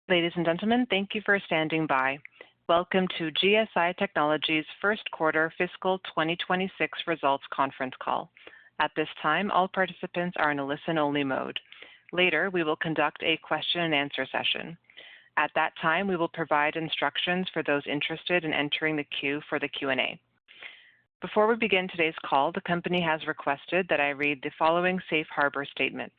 Ladies and gentlemen, thank you for standing by. Welcome to GSI Technology's first quarter fiscal 2026 results conference call. At this time, all participants are in a listen-only mode. Later, we will conduct a question-and-answer session. At that time, we will provide instructions for those interested in entering the queue for the Q&A. Before we begin today's call, the company has requested that I read the following safe harbor statement.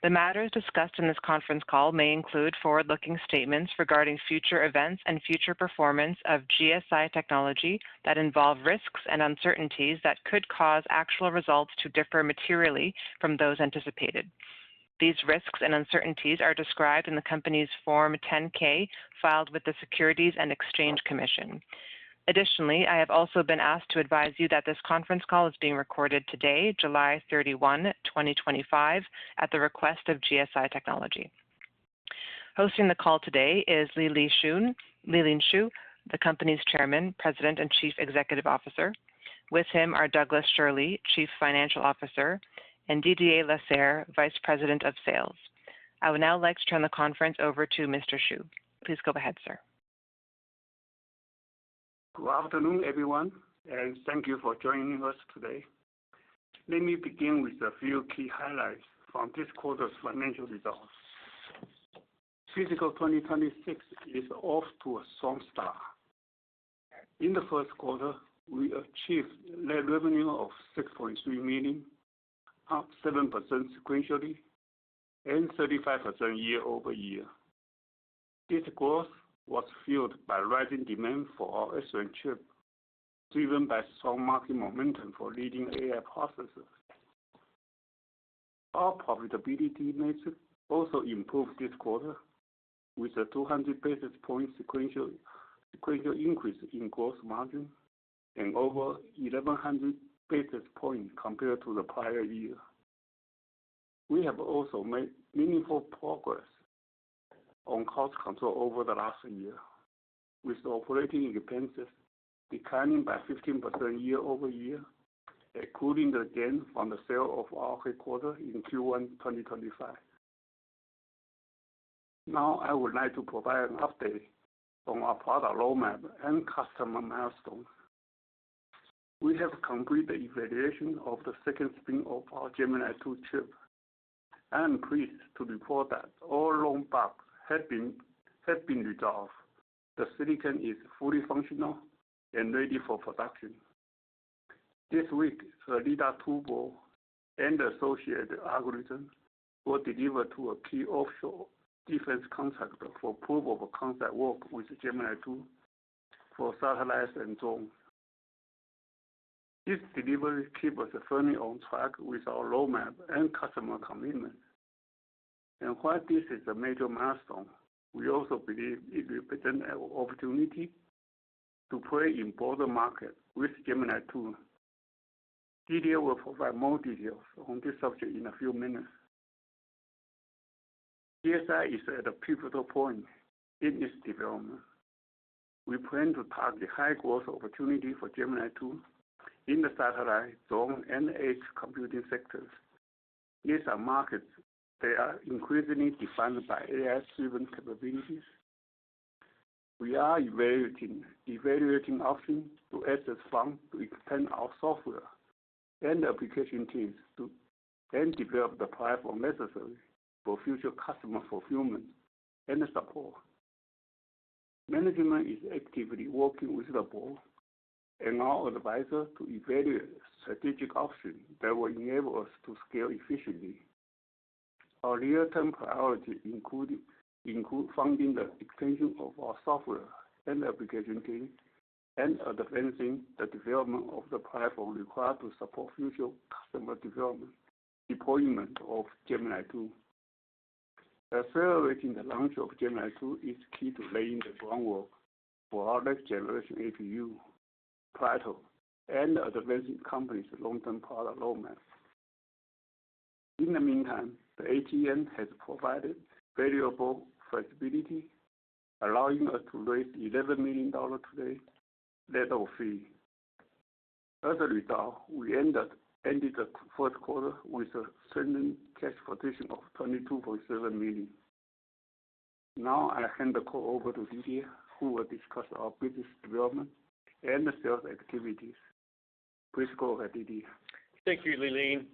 The matters discussed in this conference call may include forward-looking statements regarding future events and future performance of GSI Technology that involve risks and uncertainties that could cause actual results to differ materially from those anticipated. These risks and uncertainties are described in the company's Form 10-K filed with the Securities and Exchange Commission. Additionally, I have also been asked to advise you that this conference call is being recorded today, July 31, 2025, at the request of GSI Technology. Hosting the call today is Lee-Lean Shu, the company's Chairman, President, and Chief Executive Officer. With him are Douglas Schirle, Chief Financial Officer, and Didier Lasserre, Vice President of Sales. I would now like to turn the conference over to Mr. Shu. Please go ahead, sir. Good afternoon, everyone, and thank you for joining us today. Let me begin with a few key highlights from this quarter's financial results. Fiscal 2026 is off to a strong start. In the first quarter, we achieved net revenue of $6.3 million, up 7% sequentially and 35% year-over-year. This growth was fueled by rising demand for our SRAM chip, driven by strong market momentum for leading AI processors. Our profitability metrics also improved this quarter, with a 200 basis point sequential increase in gross margin and over 1,100 basis points compared to the prior year. We have also made meaningful progress on cost control over the last year, with operating expenses declining by 15% year-over-year, including the gain from the sale of our headquarters in Q1 2025. Now, I would like to provide an update on our product roadmap and customer milestones. We have completed the evaluation of the second spin of our Gemini 2 chip. I am pleased to report that all known bugs have been resolved. The silicon is fully functional and ready for production. This week, the LiDAR 2 board and the associated algorithm were delivered to a key offshore defense contractor for proof of concept work with Gemini 2 for satellites and drones. This delivery keeps us firmly on track with our roadmap and customer commitment. And while this is a major milestone, we also believe it represents an opportunity to play in broader market with Gemini 2. Didier will provide more details on this subject in a few minutes. GSI is at a pivotal point in its development. We plan to target high growth opportunity for Gemini 2 in the satellite, drone, and edge computing sectors. These are markets that are increasingly defined by AI-driven capabilities. We are evaluating options to access funds to expand our software and application teams and develop the platform necessary for future customer fulfillment and support. Management is actively working with the board and our advisor to evaluate strategic options that will enable us to scale efficiently. Our near-term priorities include funding the extension of our software and application team and advancing the development of the platform required to support future customer deployment of Gemini 2. Accelerating the launch of Gemini 2 is key to laying the groundwork for our next-generation APU, Plato, and advancing the company's long-term product roadmap. In the meantime, the ATM has provided valuable flexibility, allowing us to raise $11 million today, net of fee. As a result, we ended the first quarter with a strengthened cash position of $22.7 million. Now I hand the call over to Didier, who will discuss our business development and the sales activities. Please go ahead, Didier. Thank you, Lee-Lean.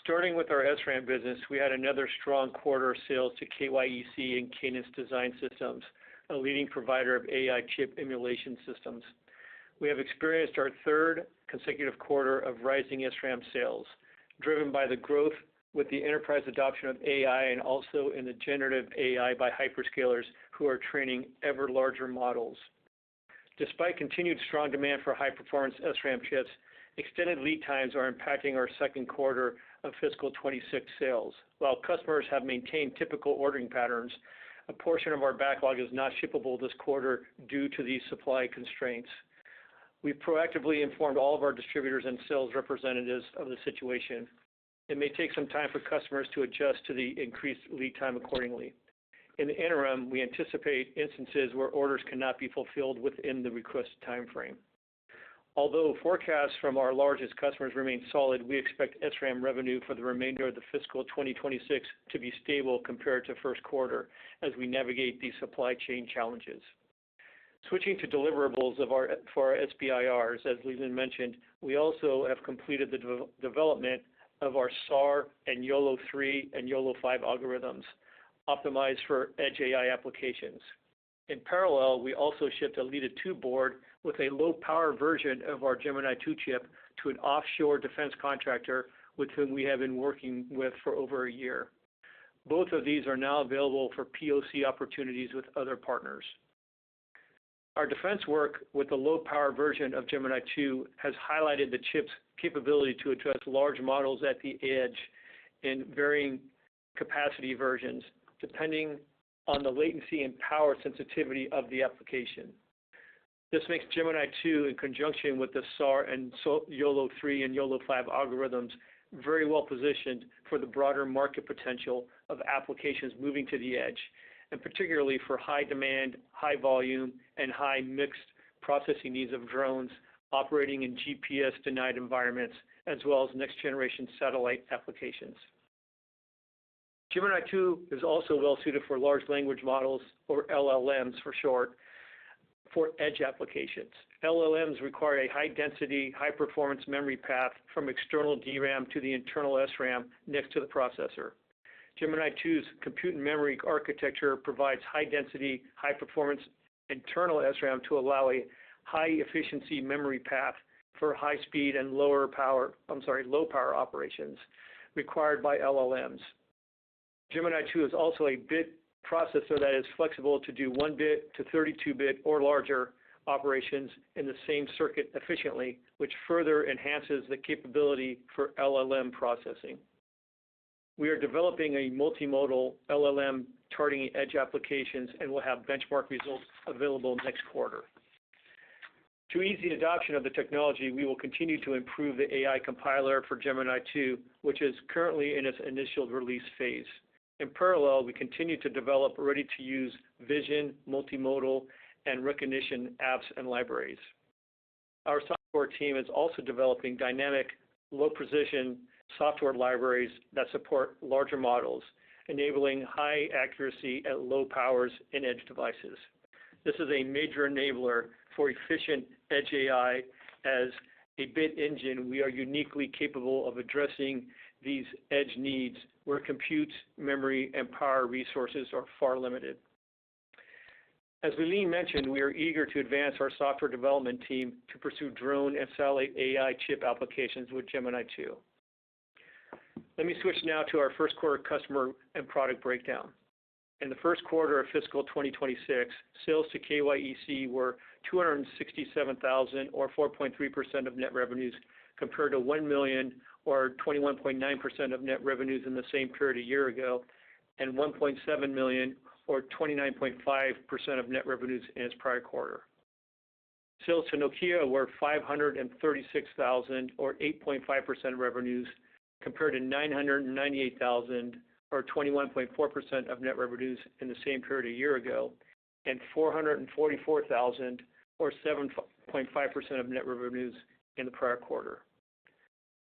Starting with our SRAM business, we had another strong quarter of sales to KYEC and Cadence Design Systems, a leading provider of AI chip emulation systems. We have experienced our third consecutive quarter of rising SRAM sales, driven by the growth with the enterprise adoption of AI and also in the generative AI by hyperscalers who are training ever larger models. Despite continued strong demand for high-performance SRAM chips, extended lead times are impacting our second quarter of fiscal 26 sales. While customers have maintained typical ordering patterns, a portion of our backlog is not shippable this quarter due to these supply constraints. We've proactively informed all of our distributors and sales representatives of the situation. It may take some time for customers to adjust to the increased lead time accordingly. In the interim, we anticipate instances where orders cannot be fulfilled within the requested time frame. Although forecasts from our largest customers remain solid, we expect SRAM revenue for the remainder of the fiscal 2026 to be stable compared to first quarter as we navigate these supply chain challenges. Switching to deliverables for our SBIRs, as Lee-Lean mentioned, we also have completed the development of our SAR and YOLO 3 and YOLO 5 algorithms, optimized for edge AI applications. In parallel, we also shipped a LEDA 2 board with a low-power version of our Gemini 2 chip to an offshore defense contractor with whom we have been working with for over a year. Both of these are now available for POC opportunities with other partners. Our defense work with the low-power version of Gemini 2 has highlighted the chip's capability to address large models at the edge in varying capacity versions, depending on the latency and power sensitivity of the application. This makes Gemini 2, in conjunction with the SAR and YOLO 3 and YOLO 5 algorithms, very well positioned for the broader market potential of applications moving to the edge, and particularly for high demand, high volume, and high mixed processing needs of drones operating in GPS-denied environments, as well as next-generation satellite applications. Gemini 2 is also well suited for large language models, or LLMs for short, for edge applications. LLMs require a high-density, high-performance memory path from external DRAM to the internal SRAM next to the processor. Gemini 2's compute and memory architecture provides high-density, high-performance internal SRAM to allow a high-efficiency memory path for high-speed and low-power operations required by LLMs. Gemini 2 is also a bit processor that is flexible to do 1-bit to 32-bit or larger operations in the same circuit efficiently, which further enhances the capability for LLM processing. We are developing a multimodal LLM targeting edge applications and will have benchmark results available next quarter. To ease the adoption of the technology, we will continue to improve the AI compiler for Gemini 2, which is currently in its initial release phase. In parallel, we continue to develop ready-to-use vision, multimodal, and recognition apps and libraries. Our software team is also developing dynamic, low-precision software libraries that support larger models, enabling high accuracy at low powers in edge devices. This is a major enabler for efficient edge AI. As a bit engine, we are uniquely capable of addressing these edge needs where compute, memory, and power resources are far limited. As Lee mentioned, we are eager to advance our software development team to pursue drone and satellite AI chip applications with Gemini 2. Let me switch now to our first quarter customer and product breakdown. In the first quarter of fiscal 2026, sales to KYEC were $267,000 or 4.3% of net revenues compared to $1 million or 21.9% of net revenues in the same period a year ago, and $1.7 million or 29.5% of net revenues in its prior quarter. Sales to Nokia were $536,000 or 8.5% of revenues compared to $998,000 or 21.4% of net revenues in the same period a year ago, and $444,000 or 7.5% of net revenues in the prior quarter.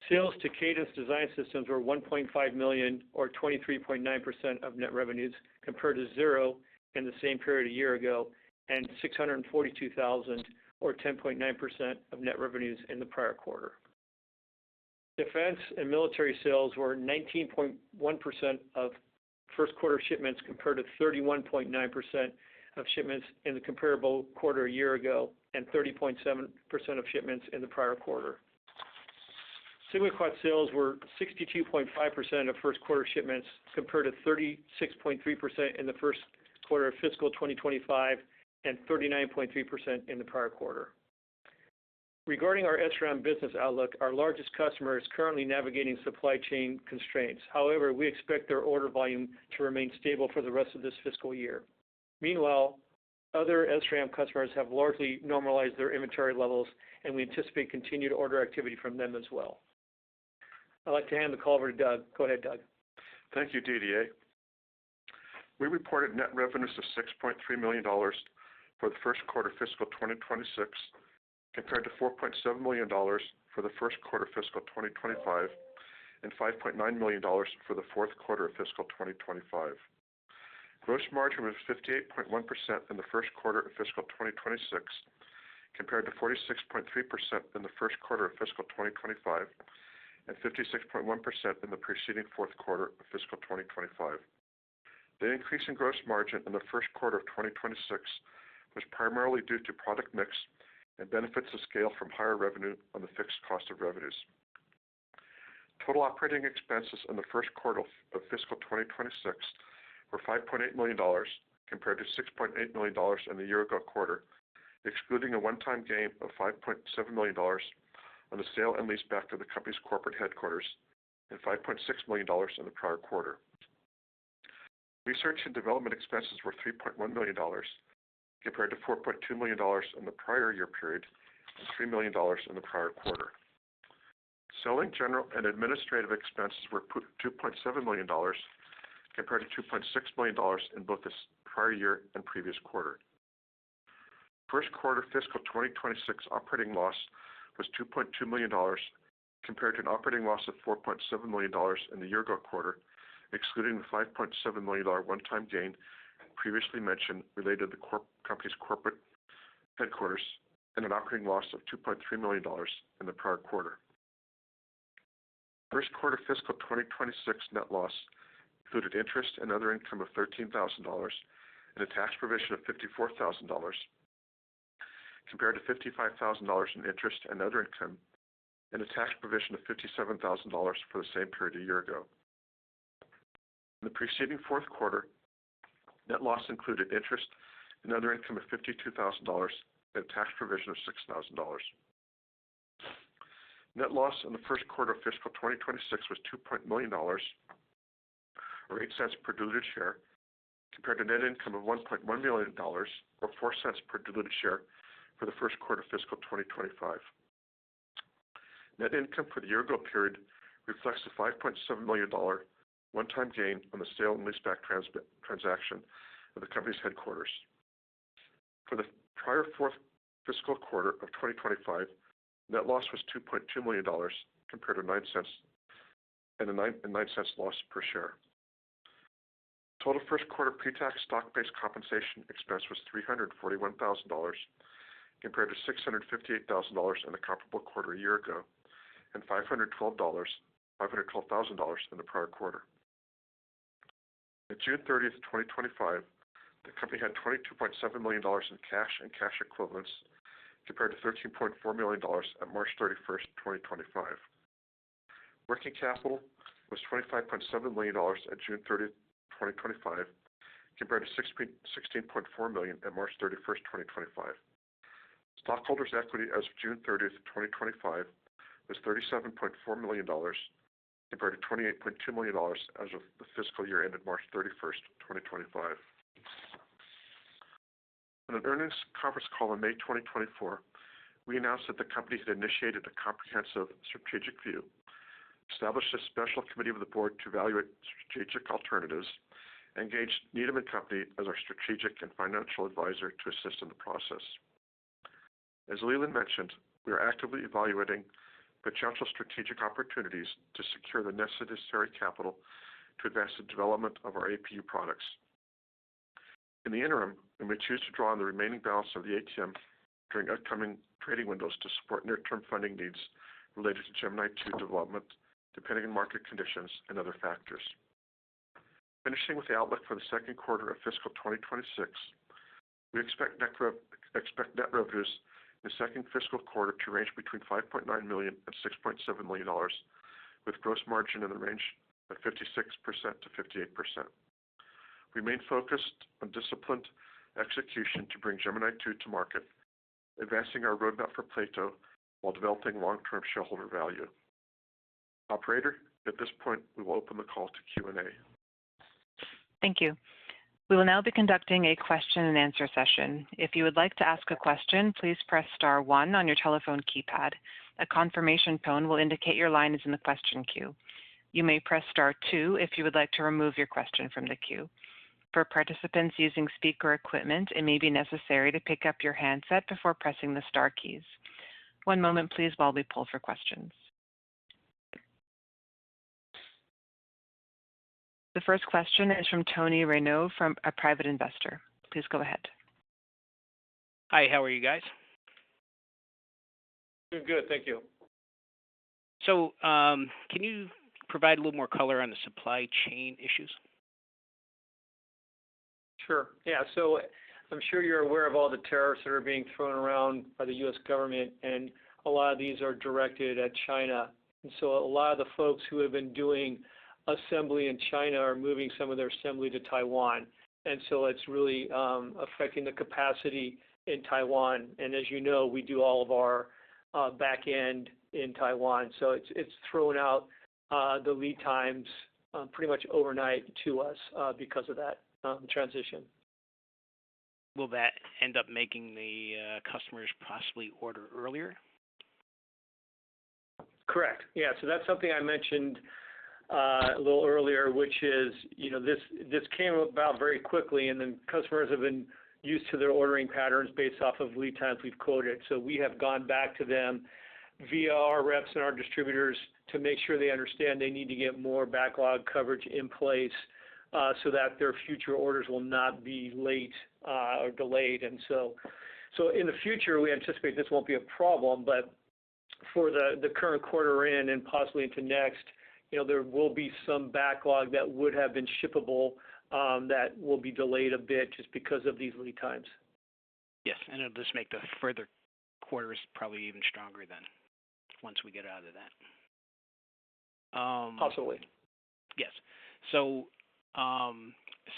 Sales to Cadence Design Systems were $1.5 million or 23.9% of net revenues compared to $0 in in the same period a year ago, and $642,000, or 10.9% of net revenues in the prior quarter. Defense and military sales were 19.1% of first quarter shipments compared to 31.9% of shipments in the comparable quarter a year ago and 30.7% of shipments in the prior quarter. SigmaQuad sales were 62.5% of first quarter shipments compared to 36.3% in the first quarter of fiscal 2025 and 39.3% in the prior quarter. Regarding our SRAM business outlook, our largest customer is currently navigating supply chain constraints. However, we expect their order volume to remain stable for the rest of this fiscal year. Meanwhile, other SRAM customers have largely normalized their inventory levels, and we anticipate continued order activity from them as well. I'd like to hand the call over to Doug. Go ahead, Doug. Thank you, Didier. We reported net revenues of $6.3 million for the first quarter fiscal 2026, compared to $4.7 million for the first quarter fiscal 2025 and $5.9 million for the fourth quarter of fiscal 2025. Gross margin was 58.1% in the first quarter of fiscal 2026, compared to 46.3% in the first quarter of fiscal 2025 and 56.1% in the preceding fourth quarter of fiscal 2025. The increase in gross margin in the first quarter of 2026 was primarily due to product mix and benefits of scale from higher revenue on the fixed cost of revenues. Total operating expenses in the first quarter of fiscal 2026 were $5.8 million, compared to $6.8 million in the year-ago quarter, excluding a one-time gain of $5.7 million on the sale and leaseback of the company's corporate headquarters and $5.6 million in the prior quarter. Research and development expenses were $3.1 million, compared to $4.2 million in the prior year period and $3 million in the prior quarter. Selling, general, and administrative expenses were $2.7 million, compared to $2.6 million in both the prior year and previous quarter. First quarter fiscal 2026 operating loss was $2.2 million, compared to an operating loss of $4.7 million in the year-ago quarter, excluding the $5.7 million one-time gain previously mentioned related to the company's corporate headquarters, and an operating loss of $2.3 million in the prior quarter. First quarter fiscal 2026 net loss included interest and other income of $13,000 and a tax provision of $54,000, compared to $55,000 in interest and other income and a tax provision of $57,000 for the same period a year ago. In the preceding fourth quarter, net loss included interest and other income of $52,000 and a tax provision of $6,000. Net loss in the first quarter of fiscal 2026 was $2 million, or 8 cents per diluted share, compared to net income of $1.1 million, or 4 cents per diluted share for the first quarter of fiscal 2025. Net income for the year-ago period reflects the $5.7 million one-time gain on the sale and leaseback transaction of the company's headquarters. For the prior fourth fiscal quarter of 2025, net loss was $2.2 million, compared to 9 cents and a 9 cents loss per share. Total first quarter pre-tax stock-based compensation expense was $341,000, compared to $658,000 in the comparable quarter a year ago, and $512,000 in the prior quarter. At June 30th, 2025, the company had $22.7 million in cash and cash equivalents, compared to $13.4 million at March 31st, 2025. Working capital was $25.7 million at June 30th, 2025, compared to $16.4 million at March 31st, 2025. Stockholders' equity as of June 30th, 2025 was $37.4 million, compared to $28.2 million as of the fiscal year ended March 31st, 2025. In an earnings conference call in May 2024, we announced that the company had initiated a comprehensive strategic review, established a special committee of the board to evaluate strategic alternatives, and engaged Needham & Company as our strategic and financial advisor to assist in the process. As Leland mentioned, we are actively evaluating potential strategic opportunities to secure the necessary capital to advance the development of our APU products. In the interim, we may choose to draw on the remaining balance of the ATM during upcoming trading windows to support near-term funding needs related to Gemini 2 development, depending on market conditions and other factors. Finishing with the outlook for the second quarter of fiscal 2026, we expect net revenues in the second fiscal quarter to range between $5.9 million and $6.7 million, with gross margin in the range of 56% to 58%. We remain focused on disciplined execution to bring Gemini 2 to market, advancing our roadmap for Plato while developing long-term shareholder value. Operator, at this point, we will open the call to Q&A. Thank you. We will now be conducting a question and answer session. If you would like to ask a question, please press star 1 on your telephone keypad. A confirmation tone will indicate your line is in the question queue. You may press star 2 if you would like to remove your question from the queue. For participants using speaker equipment, it may be necessary to pick up your handset before pressing the star keys. One moment, please, while we pull for questions. The first question is from Tony Renaud, from a private investor. Please go ahead. Hi, how are you guys? Doing good, thank you. So, can you provide a little more color on the supply chain issues? Sure. Yeah, so I'm sure you're aware of all the tariffs that are being thrown around by the U.S. government, and a lot of these are directed at China. And so a lot of the folks who have been doing assembly in China are moving some of their assembly to Taiwan. And so it's really affecting the capacity in Taiwan. And as you know, we do all of our back end in Taiwan. So it's thrown out the lead times pretty much overnight to us because of that transition. Will that end up making the customers possibly order earlier? Correct. Yeah, so that's something I mentioned a little earlier, which is, you know, this came about very quickly, and then customers have been used to their ordering patterns based off of lead times we've quoted. So we have gone back to them via our reps and our distributors to make sure they understand they need to get more backlog coverage in place so that their future orders will not be late or delayed. And so in the future, we anticipate this won't be a problem, but for the current quarter in and possibly into next, you know, there will be some backlog that would have been shippable that will be delayed a bit just because of these lead times. Yes, and it'll just make the further quarters probably even stronger then, once we get out of that. Possibly. Yes. So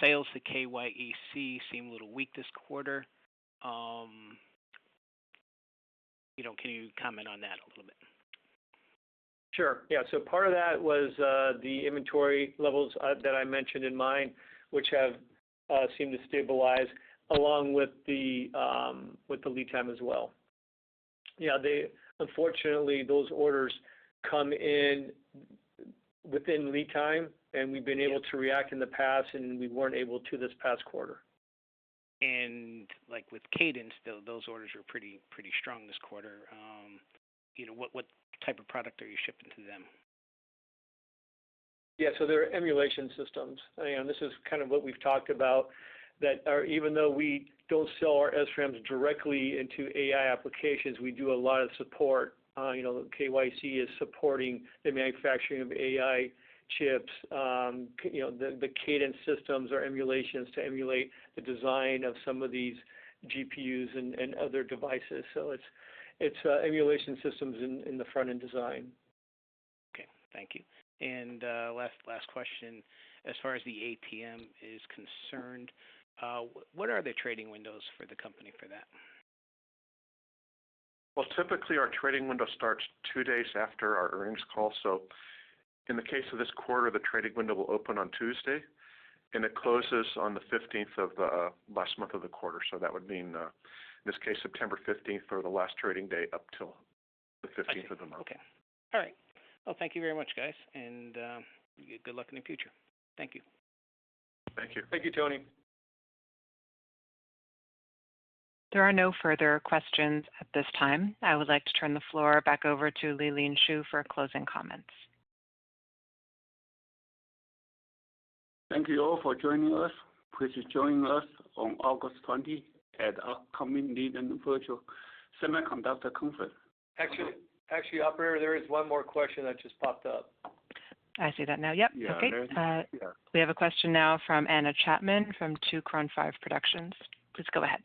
sales to KYEC seem a little weak this quarter. You know, can you comment on that a little bit? Sure. Yeah. So part of that was the inventory levels that I mentioned in mine, which have seemed to stabilize, along with the lead time as well. Yeah, unfortunately those orders come in within lead time, and we've been able to react in the past, and we weren't able to this past quarter. And like with Cadence, those orders are pretty strong this quarter. You know, what type of product are you shipping to them? Yeah, so they're emulation systems. And this is kind of what we've talked about, that even though we don't sell our SRAMs directly into AI applications, we do a lot of support. You know, KYC is supporting the manufacturing of AI chips. You know, the Cadence systems are emulations to emulate the design of some of these GPUs and other devices. So it's emulation systems in the front end design. Okay, thank you. And last question, as far as the ATM is concerned, what are the trading windows for the company for that? Well, typically our trading window starts 2 days after our earnings call. So in the case of this quarter, the trading window will open on Tuesday, and it closes on the 15th of the last month of the quarter. So that would mean, in this case, September 15th for the last trading day up till the 15th of the month. Okay. All right. Well, thank you very much, guys, and good luck in the future. Thank you. Thank you. Thank you, Tony. There are no further questions at this time. I would like to turn the floor back over to Lee-Lean Shu for closing comments. Thank you all for joining us. please join us on August 20 at upcoming Needham Virtual Semiconductor Conference. Actually, operator, there is one more question that just popped up. I see that now. Yep. Yeah, Okay. We have a question now from Anna Chapman from 2 Cron 5 Productions. Please go ahead.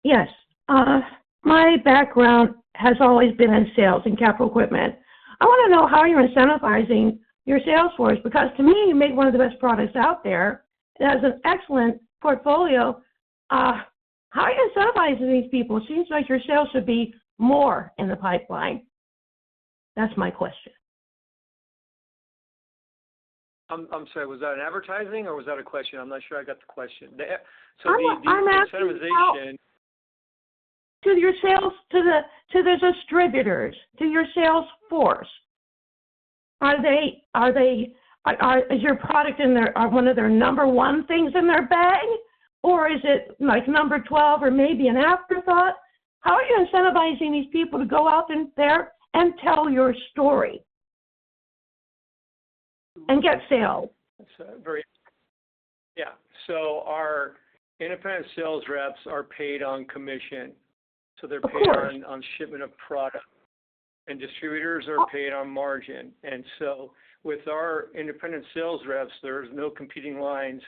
Yes. My background has always been in sales and capital equipment. I want to know how you're incentivizing your sales force, because to me, you make one of the best products out there. It has an excellent portfolio. How are you incentivizing these people? It seems like your sales should be more in the pipeline. That's my question. I'm sorry, was that an advertising or was that a question? I'm not sure I got the question. I'm asking incentivization to your sales, to the distributors, to your sales force. Is your product in one of their number one things in their bag, or is it like number 12 or maybe an afterthought? How are you incentivizing these people to go out there and tell your story and get sales? So our independent sales reps are paid on commission. So they're paid on shipment of product. And distributors are paid on margin. And so with our independent sales reps, there's no competing lines,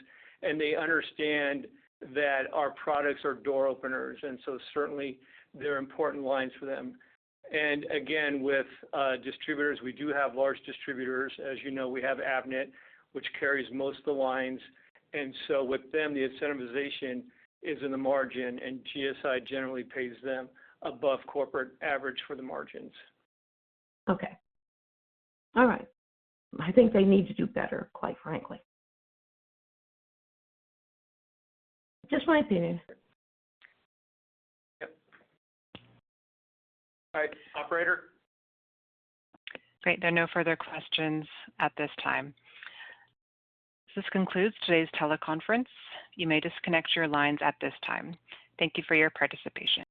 and they understand that our products are door openers. And so certainly they're important lines for them. And again, with distributors, we do have large distributors. As you know, we have Avnet, which carries most of the lines. And so with them, the incentivization is in the margin, and GSI generally pays them above corporate average for the margins. Okay. All right. I think they need to do better, quite frankly. Just my opinion. Yep. All right, operator. Great. There are no further questions at this time. This concludes today's teleconference. You may disconnect your lines at this time. Thank you for your participation.